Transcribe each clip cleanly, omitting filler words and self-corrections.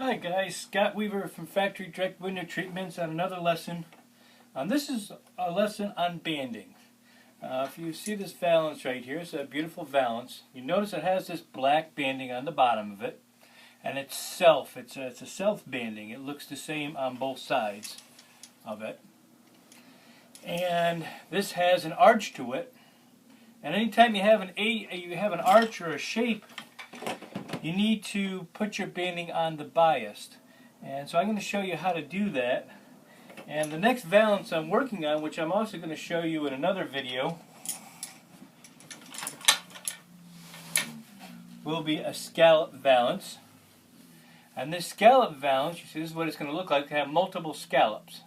Hi guys, Scott Weaver from Factory Direct Window Treatments on another lesson. This is a lesson on banding. If you see this valance right here, it's a beautiful valance. You notice it has this black banding on the bottom of it, and it's a self banding. It looks the same on both sides of it. And this has an arch to it, and anytime you have an arch or a shape, you need to put your banding on the bias. And so I'm going to show you how to do that. And the next valance I'm working on, which I'm also going to show you in another video, will be a scallop valance. And this scallop valance, you see, this is what it's going to look like. It have multiple scallops.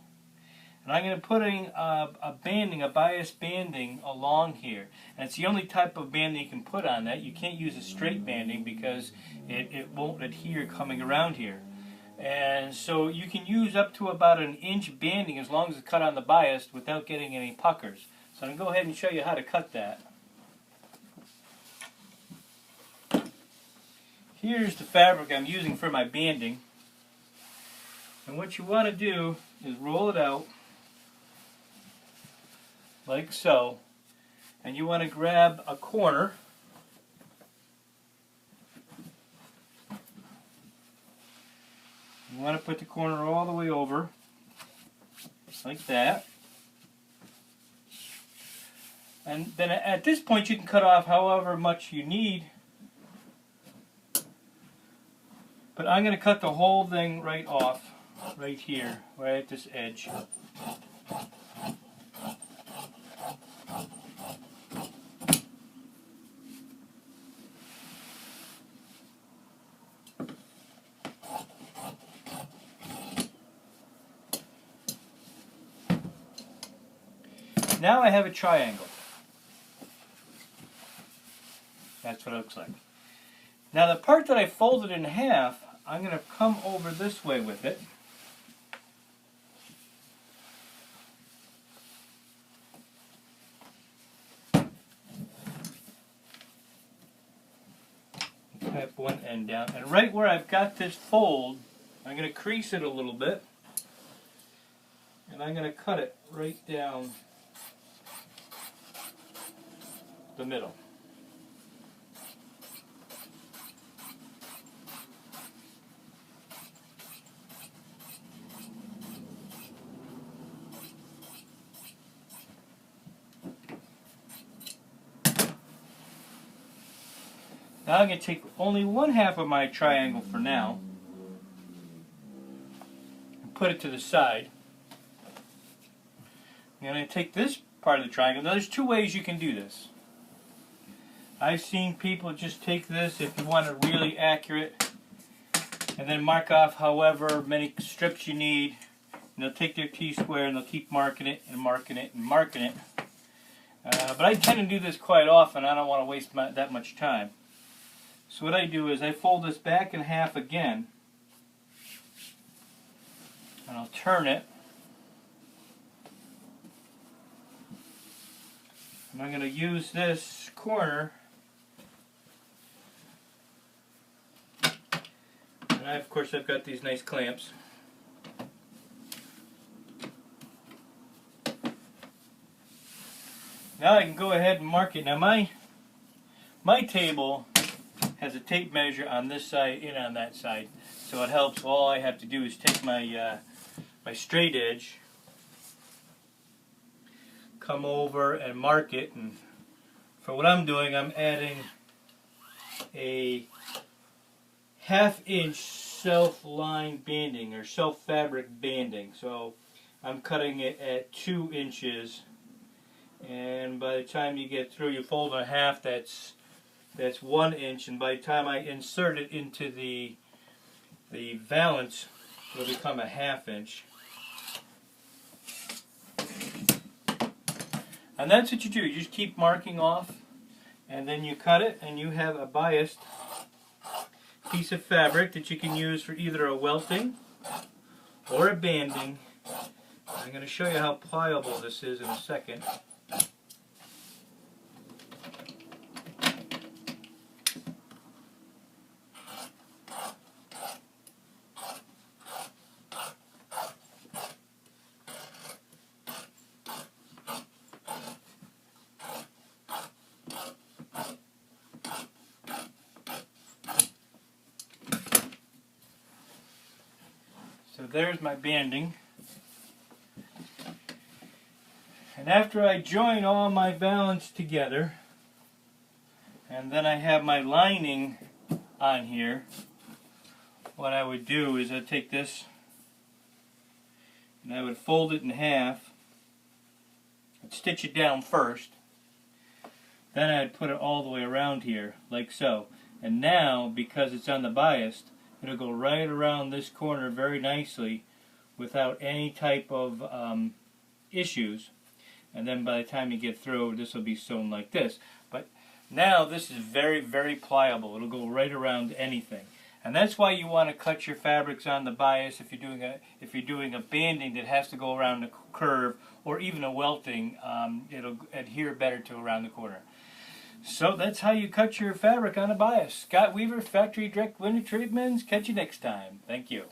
And I'm going to put in a bias banding along here. And it's the only type of banding you can put on that. You can't use a straight banding because it won't adhere coming around here. And so you can use up to about an inch banding as long as it's cut on the bias without getting any puckers. So I'm going to go ahead and show you how to cut that. Here's the fabric I'm using for my banding. And what you want to do is roll it out like so, and you want to grab a corner you want to put the corner all the way over like that, and then at this point you can cut off however much you need, but I'm going to cut the whole thing right off right here, right at this edge. Now I have a triangle. That's what it looks like. Now the part that I folded in half, I'm going to come over this way with it. Tap one end down, and right where I've got this fold, I'm going to crease it a little bit, and I'm going to cut it right down the middle. Now I'm going to take only one half of my triangle for now and put it to the side. I'm going to take this part of the triangle. Now there's two ways you can do this. I've seen people just take this, if you want it really accurate, and then mark off however many strips you need. And they'll take their T-square and they'll keep marking it and marking it and marking it. But I tend to do this quite often. I don't want to waste that much time. So what I do is I fold this back in half again, and I'll turn it. And I'm going to use this corner, and of course I've got these nice clamps. Now I can go ahead and mark it. Now my table has a tape measure on this side and on that side, so it helps. All I have to do is take my my straight edge, come over and mark it, and for what I'm doing, I'm adding a ½ inch self-line banding or self-fabric banding. So I'm cutting it at 2 inches, and by the time you get through, you fold in half. That's 1 inch, and by the time I insert it into the valance, it'll become a ½ inch. And that's what you do. You just keep marking off, and then you cut it, and you have a biased piece of fabric that you can use for either a welting or a banding. I'm going to show you how pliable this is in a second. So there's my banding. And after I join all my valance together, and then I have my lining on here, what I would do is I'd take this and I would fold it in half. I'd stitch it down first. Then I'd put it all the way around here, like so. And now, because it's on the bias, it'll go right around this corner very nicely without any type of issues. And then by the time you get through, this will be sewn like this. But now this is very, very pliable. It'll go right around anything. And that's why you want to cut your fabrics on the bias if you're doing a banding that has to go around a curve, or even a welting. It'll adhere better to around the corner. So that's how you cut your fabric on a bias. Scott Weaver, Factory Direct Window Treatments. Catch you next time. Thank you.